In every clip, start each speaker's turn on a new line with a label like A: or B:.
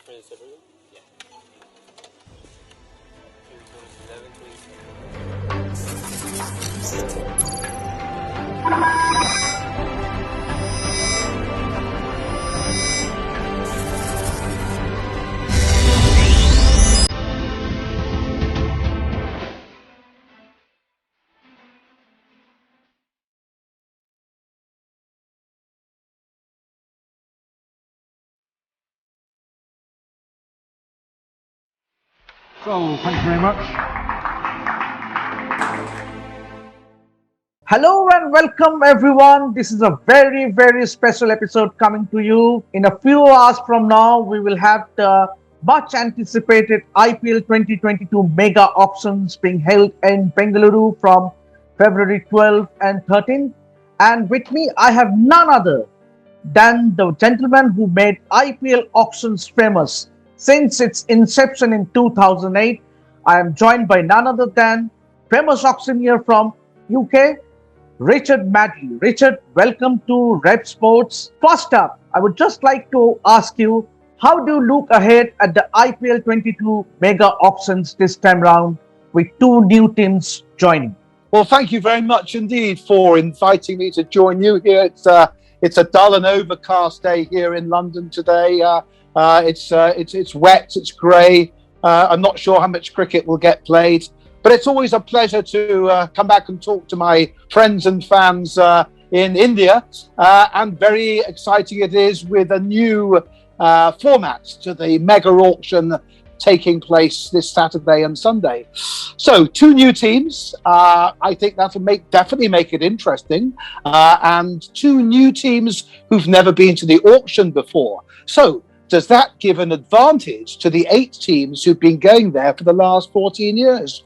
A: 27? Yeah. 11,
B: So, thank you very much.
C: Hello and welcome everyone. This is a very, very special episode coming to you. In a few hours from now, we will have the much anticipated IPL 2022 mega auctions being held in Bengaluru from February 12th and 13th. And with me, I have none other than the gentleman who made IPL auctions famous since its inception in 2008. I am joined by none other than famous auctioneer from UK, Richard Madley. Richard, welcome to Revsportz. First up, I would just like to ask you, how do you look ahead at the IPL 22 mega auctions this time round with two new teams joining?
D: Well, thank you very much indeed for inviting me to join you here. It's a dull and overcast day here in London today. It's wet, it's grey. I'm not sure how much cricket will get played, but it's always a pleasure to come back and talk to my friends and fans in India. And very exciting it is with a new format to the mega auction taking place this Saturday and Sunday. So two new teams. I think that'll definitely make it interesting. And two new teams who've never been to the auction before. So does that give an advantage to the 8 teams who've been going there for the last 14 years?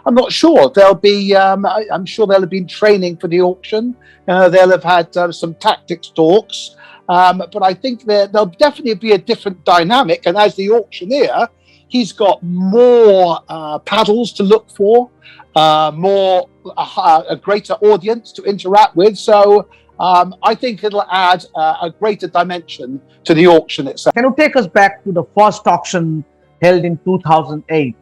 D: I'm not sure. I'm sure they'll have been training for the auction. They'll have had some tactics talks. But I think there'll definitely be a different dynamic. And as the auctioneer, he's got more paddles to look for, a greater audience to interact with. So I think it'll add a greater dimension to the auction itself.
C: Can you take us back to the first auction held in 2008?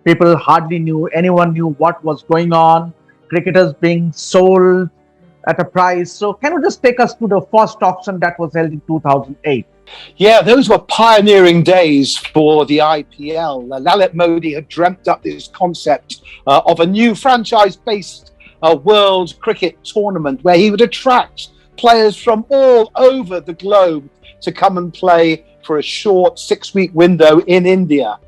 C: People hardly anyone knew what was going on, cricketers being sold at a price. So can you just take us to the first auction that was held in 2008?
D: Yeah, those were pioneering days for the IPL. Lalit Modi had dreamt up this concept of a new franchise-based world cricket tournament where he would attract players from all over the globe to come and play for a short 6-week window in India.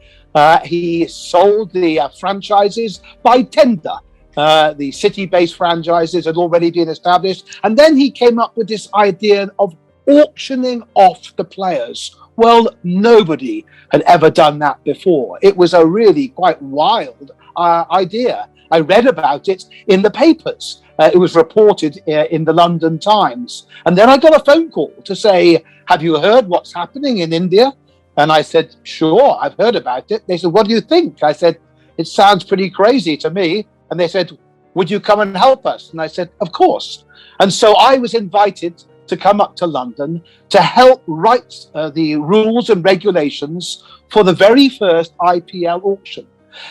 D: He sold the franchises by tender. The city-based franchises had already been established. And then he came up with this idea of auctioning off the players. Well, nobody had ever done that before. It was a really quite wild idea. I read about it in the papers. It was reported in the London Times. And then I got a phone call to say, have you heard what's happening in India? And I said, sure, I've heard about it. They said, what do you think? I said, it sounds pretty crazy to me. And they said, would you come and help us? And I said, of course. And so I was invited to come up to London to help write the rules and regulations for the very first IPL auction.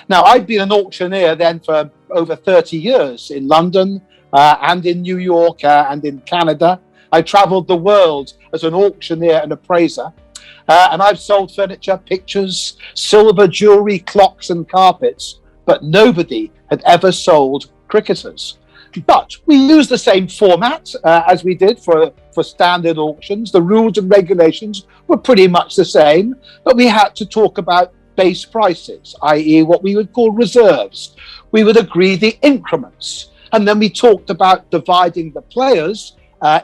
D: Now, I'd been an auctioneer then for over 30 years in London and in New York and in Canada. I traveled the world as an auctioneer and appraiser. And I've sold furniture, pictures, silver jewelry, clocks and carpets, but nobody had ever sold cricketers. But we used the same format as we did for standard auctions. The rules and regulations were pretty much the same, but we had to talk about base prices, i.e. what we would call reserves. We would agree the increments. And then we talked about dividing the players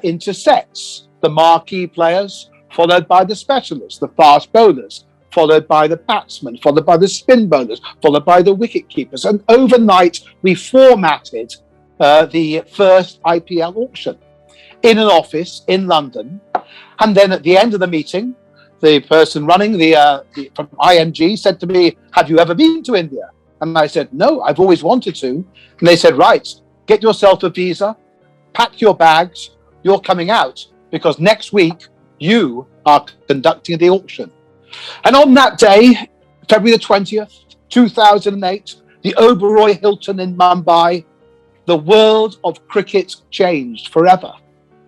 D: into sets. The marquee players, followed by the specialists, the fast bowlers, followed by the batsmen, followed by the spin bowlers, followed by the wicket keepers. And overnight, we formatted the first IPL auction in an office in London. And then at the end of the meeting, the person running from IMG said to me, have you ever been to India? And I said, no, I've always wanted to. And they said, right, get yourself a visa, pack your bags, you're coming out, because next week you are conducting the auction. And on that day, February the 20th, 2008, the Oberoi Hilton in Mumbai, the world of cricket changed forever.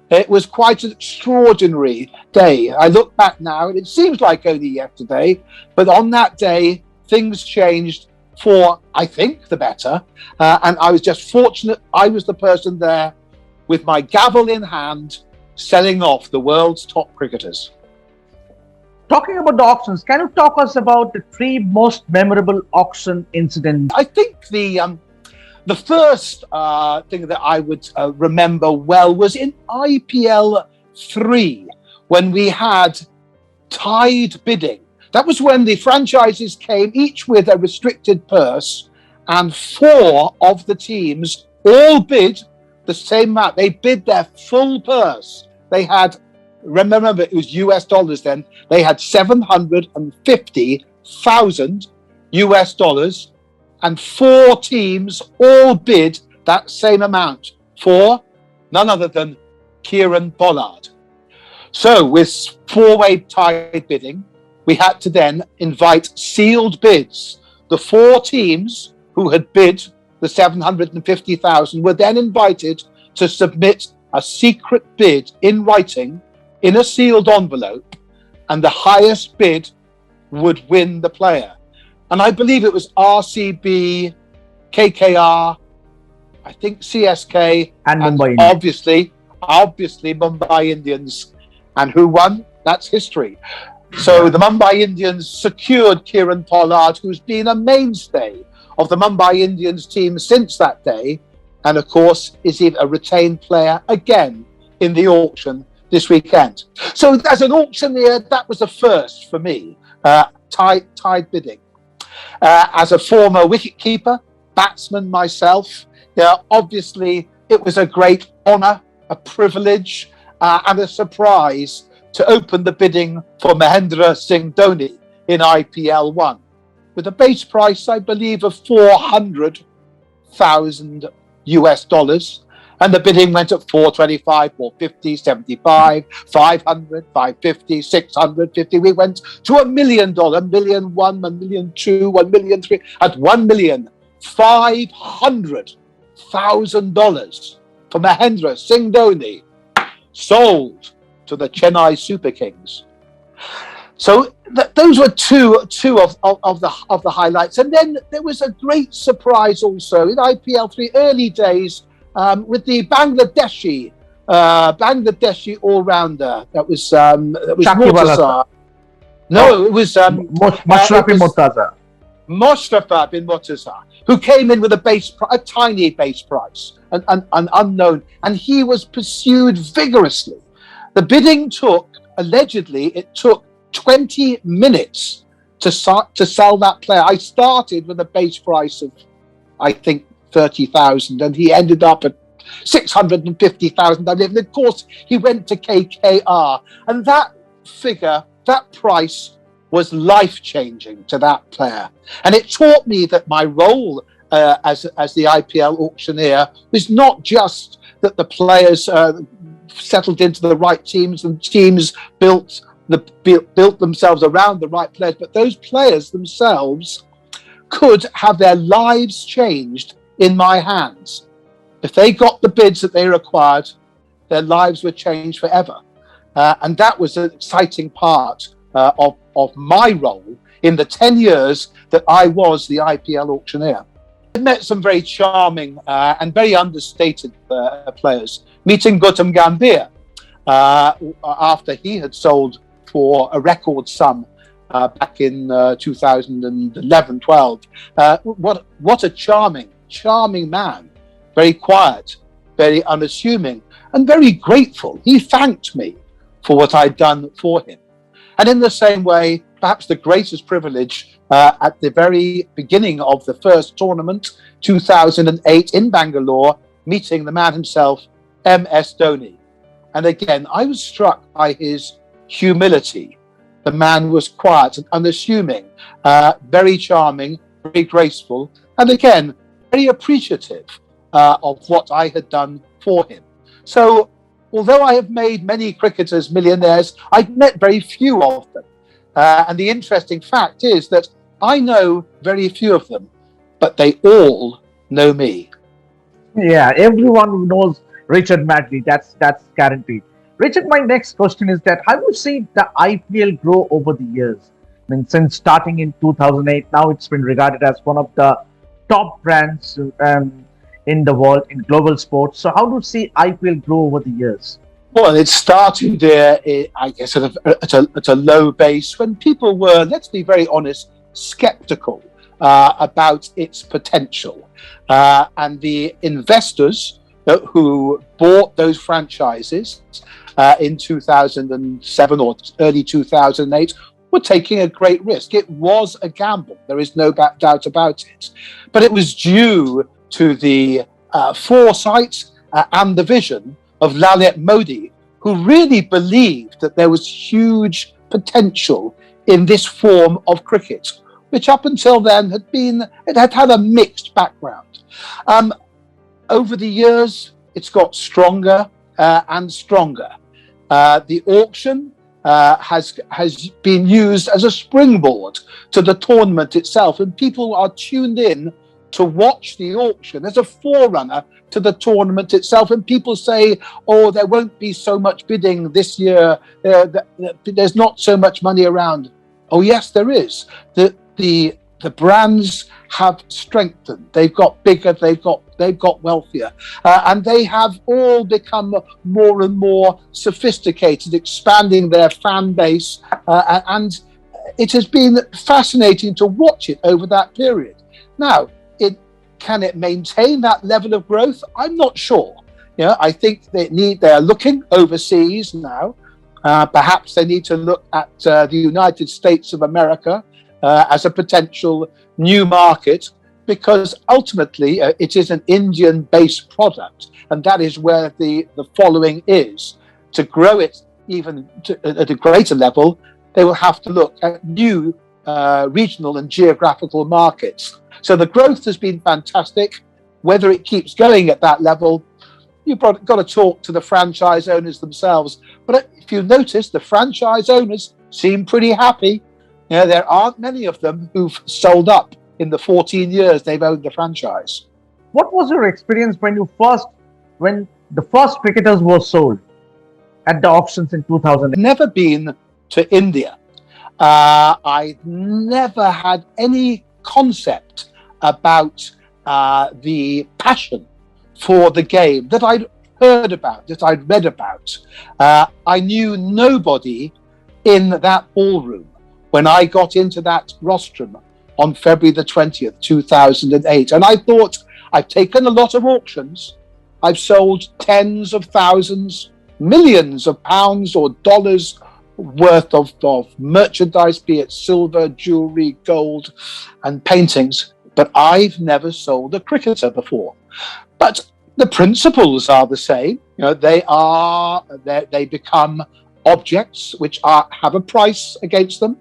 D: It was quite an extraordinary day. I look back now and it seems like only yesterday, but on that day, things changed for, I think, the better. And I was just fortunate I was the person there with my gavel in hand, selling off the world's top cricketers.
C: Talking about the auctions, can you talk us about the three most memorable auction incidents?
D: I think the first thing that I would remember well was in IPL 3, when we had tied bidding. That was when the franchises came, each with a restricted purse, and 4 of the teams all bid the same amount. They bid their full purse. They had, remember, it was US dollars then, they had $750,000 US dollars, and 4 teams all bid that same amount for none other than Kieran Pollard. So with 4-way tied bidding, we had to then invite sealed bids. The 4 teams who had bid the 750,000 were then invited to submit a secret bid in writing in a sealed envelope, and the highest bid would win the player. And I believe it was RCB, KKR, I think CSK,
C: And Mumbai Indians.
D: obviously Mumbai Indians. And who won? That's history. So the Mumbai Indians secured Kieran Pollard, who's been a mainstay of the Mumbai Indians team since that day, and of course is a retained player again in the auction this weekend. So as an auctioneer, that was a first for me, tied bidding. As a former wicketkeeper, batsman myself, obviously it was a great honour, a privilege, and a surprise to open the bidding for Mahendra Singh Dhoni in IPL 1, with a base price, I believe, of $400,000 US dollars. And the bidding went at 425, 450, 75, 500, 550, 650. We went to $1 million, $1,000,001, $1,000,002, $1,000,003, at $1,500,000 for Mahendra Singh Dhoni, sold to the Chennai Super Kings. So those were two of the highlights. And then there was a great surprise also in IPL 3 early days, with the Bangladeshi all-rounder. That was Murtaza. No, it was Mostafa bin Murtaza, who came in with a tiny base price, an unknown, and he was pursued vigorously. The bidding allegedly took 20 minutes to sell that player. I started with a base price of, I think, 30,000, and he ended up at 650,000. And of course, he went to KKR, and that figure, that price, was life-changing to that player. And it taught me that my role as the IPL auctioneer was not just that the players settled into the right teams and teams built themselves around the right players, but those players themselves could have their lives changed in my hands. If they got the bids that they required, their lives were changed forever. And that was an exciting part of my role in the 10 years that I was the IPL auctioneer. I met some very charming and very understated players, meeting Gautam Gambhir after he had sold for a record sum back in 2011-12. What a charming man, very quiet, very unassuming, and very grateful. He thanked me for what I'd done for him. And in the same way, perhaps the greatest privilege at the very beginning of the first tournament, 2008 in Bengaluru, meeting the man himself, MS Dhoni. And again, I was struck by his humility. The man was quiet and unassuming, very charming, very graceful, and again, very appreciative of what I had done for him. So, although I have made many cricketers millionaires, I've met very few of them. And the interesting fact is that I know very few of them, but they all know me.
C: Yeah, everyone knows Richard Madley. That's guaranteed. Richard, my next question is that have you seen the IPL grow over the years? I mean, since starting in 2008, now it's been regarded as one of the top brands in the world in global sports. So, how do you see IPL grow over the years?
D: Well, it started, I guess, at a low base when people were, let's be very honest, skeptical about its potential. And the investors who bought those franchises in 2007 or early 2008 were taking a great risk. It was a gamble. There is no doubt about it. But it was due to the foresight and the vision of Lalit Modi, who really believed that there was huge potential in this form of cricket, which up until then had had a mixed background. Over the years, it's got stronger and stronger. The auction has been used as a springboard to the tournament itself, and people are tuned in to watch the auction as a forerunner to the tournament itself. And people say, oh, there won't be so much bidding this year, there's not so much money around. Oh yes, there is. The brands have strengthened, they've got bigger, they've got wealthier, and they have all become more and more sophisticated, expanding their fan base, and it has been fascinating to watch it over that period. Now, can it maintain that level of growth? I'm not sure. I think they are looking overseas now. Perhaps they need to look at the United States of America as a potential new market, because ultimately it is an Indian-based product, and that is where the following is. To grow it even at a greater level, they will have to look at new regional and geographical markets. So the growth has been fantastic. Whether it keeps going at that level, you've got to talk to the franchise owners themselves. But if you notice, the franchise owners seem pretty happy. There aren't many of them who've sold up in the 14 years they've owned the franchise.
C: What was your experience when the first cricketers were sold at the auctions in 2000?
D: Never been to India. I never had any concept about the passion for the game that I'd heard about, that I'd read about. I knew nobody in that ballroom when I got into that rostrum on February the 20th, 2008. And I thought, I've taken a lot of auctions. I've sold tens of thousands, millions of pounds or dollars worth of merchandise, be it silver, jewelry, gold, and paintings. But I've never sold a cricketer before. But the principles are the same. They become objects which have a price against them.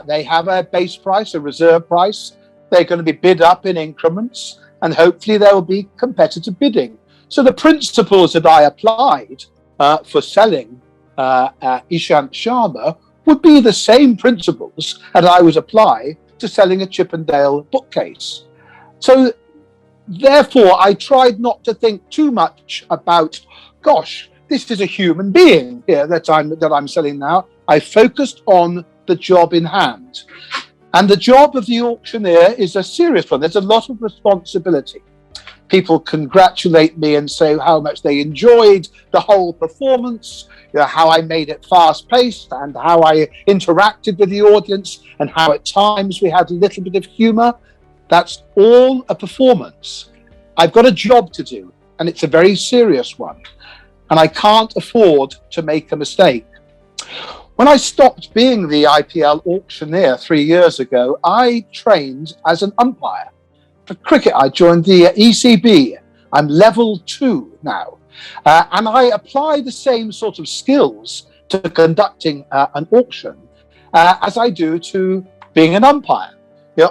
D: They have a base price, a reserve price. They're going to be bid up in increments, and hopefully there will be competitive bidding. So the principles that I applied for selling Ishant Sharma would be the same principles that I would apply to selling a Chippendale bookcase. So therefore, I tried not to think too much about, gosh, this is a human being here that I'm selling now. I focused on the job in hand. And the job of the auctioneer is a serious one. There's a lot of responsibility. People congratulate me and say how much they enjoyed the whole performance, how I made it fast-paced and how I interacted with the audience and how at times we had a little bit of humour. That's all a performance. I've got a job to do, and it's a very serious one. And I can't afford to make a mistake. When I stopped being the IPL auctioneer 3 years ago, I trained as an umpire. For cricket, I joined the ECB. I'm level 2 now. And I apply the same sort of skills to conducting an auction as I do to being an umpire.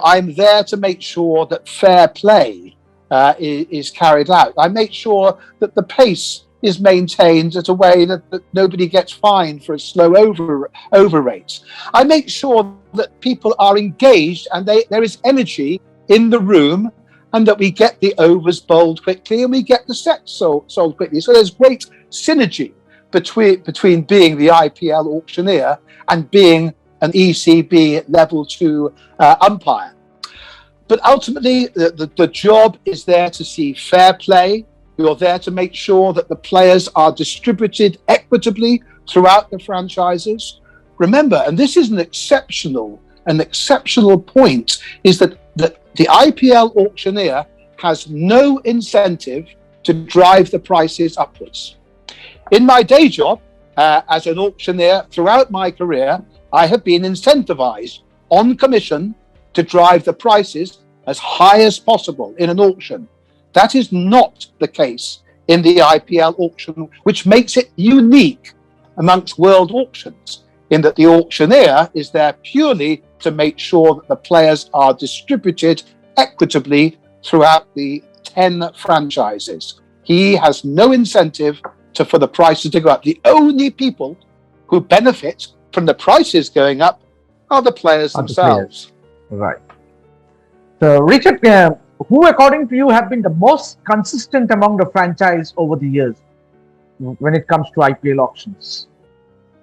D: I'm there to make sure that fair play is carried out. I make sure that the pace is maintained at a way that nobody gets fined for a slow over rate. I make sure that people are engaged and there is energy in the room, and that we get the overs bowled quickly and we get the sets sold quickly. So there's great synergy between being the IPL auctioneer and being an ECB level 2 umpire. But ultimately, the job is there to see fair play. You're there to make sure that the players are distributed equitably throughout the franchises. Remember, and this is an exceptional point, is that the IPL auctioneer has no incentive to drive the prices upwards. In my day job, as an auctioneer throughout my career, I have been incentivized on commission to drive the prices as high as possible in an auction. That is not the case in the IPL auction, which makes it unique amongst world auctions, in that the auctioneer is there purely to make sure that the players are distributed equitably throughout the 10 franchises. He has no incentive for the prices to go up. The only people who benefit from the prices going up are the players themselves.
C: Right. So, Richard, who, according to you, have been the most consistent among the franchise over the years when it comes to IPL auctions?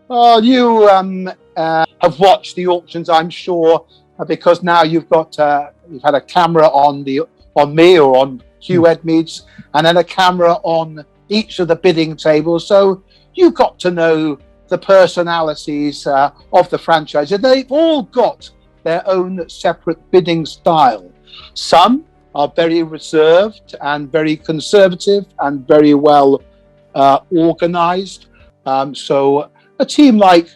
D: Well, you have watched the auctions, I'm sure, because now you've had a camera on me or on Hugh Edmeades, and then a camera on each of the bidding tables. So you got to know the personalities of the franchise, and they've all got their own separate bidding style. Some are very reserved and very conservative and very well organized. So a team like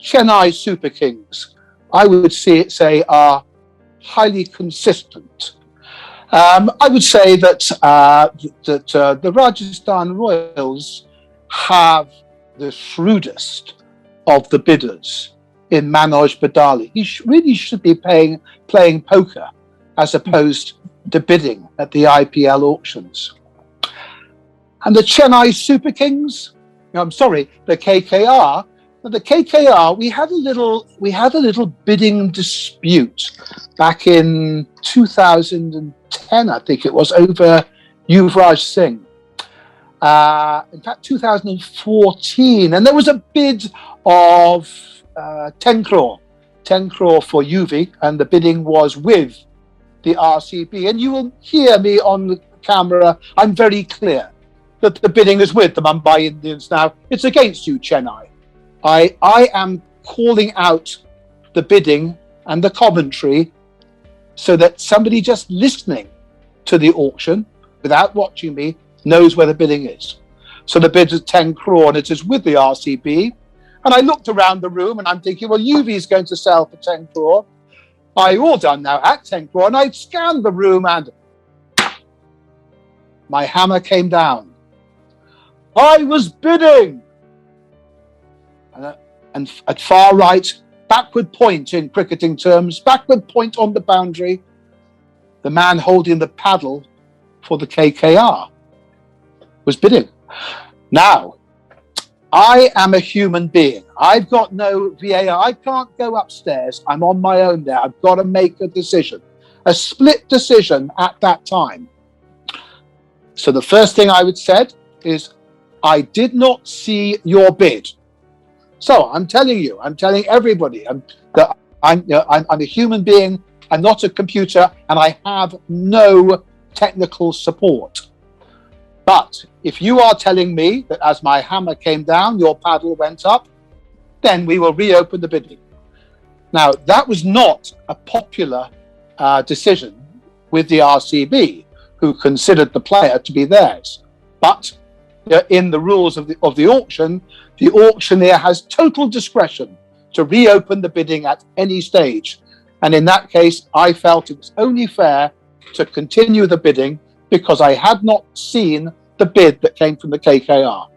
D: Chennai Super Kings, I would say, are highly consistent. I would say that the Rajasthan Royals have the shrewdest of the bidders in Manoj Badali. He really should be playing poker as opposed to bidding at the IPL auctions. And the Chennai Super Kings, the KKR. The KKR, we had a little bidding dispute back in 2010, I think it was, over Yuvraj Singh. In fact, 2014, and there was a bid of 10 crore for Yuvi, and the bidding was with the RCB. And you will hear me on the camera, I'm very clear that the bidding is with the Mumbai Indians now. It's against you, Chennai. I am calling out the bidding and the commentary so that somebody just listening to the auction without watching me knows where the bidding is. So the bid is 10 crore and it is with the RCB. And I looked around the room and I'm thinking, well, UV is going to sell for 10 crore. All done now at 10 crore. And I scanned the room and my hammer came down. I was bidding. And at far right, backward point in cricketing terms, backward point on the boundary, the man holding the paddle for the KKR was bidding. Now, I am a human being. I've got no VAR. I can't go upstairs. I'm on my own there. I've got to make a decision, a split decision at that time. So the first thing I would said is, I did not see your bid. So I'm telling everybody that I'm a human being. I'm not a computer, and I have no technical support. But if you are telling me that as my hammer came down, your paddle went up, then we will reopen the bidding. Now, that was not a popular decision with the RCB, who considered the player to be theirs. But in the rules of the auction, the auctioneer has total discretion to reopen the bidding at any stage. And in that case, I felt it was only fair to continue the bidding because I had not seen the bid that came from the KKR.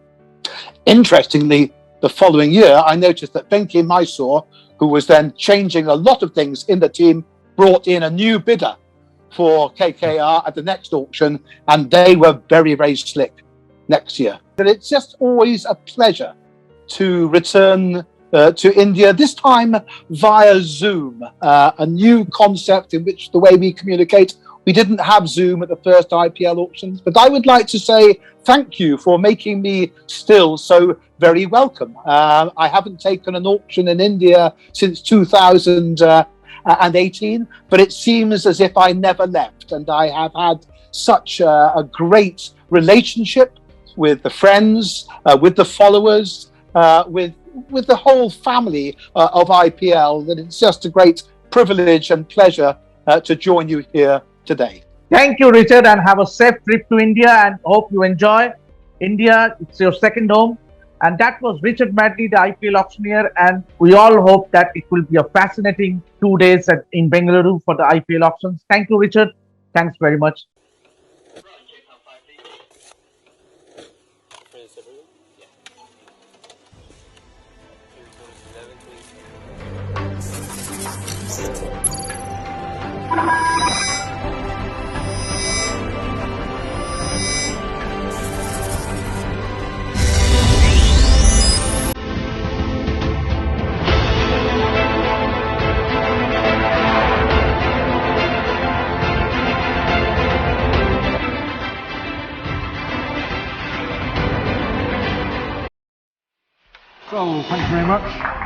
D: Interestingly, the following year, I noticed that Venki Mysore, who was then changing a lot of things in the team, brought in a new bidder for KKR at the next auction, and they were very, very slick. next year. But it's just always a pleasure to return to India, this time via Zoom, a new concept in which the way we communicate. We didn't have Zoom at the first IPL auctions, but I would like to say thank you for making me still so very welcome. I haven't taken an auction in India since 2018, but it seems as if I never left, and I have had such a great relationship with the friends, with the followers, with the whole family of IPL, that it's just a great privilege and pleasure to join you here today.
C: Thank you, Richard, and have a safe trip to India, and hope you enjoy India. It's your second home. And that was Richard Madley, the IPL auctioneer, and we all hope that it will be a fascinating 2 days in Bengaluru for the IPL auctions. Thank you, Richard. Thanks very much.
B: So, thank you very much.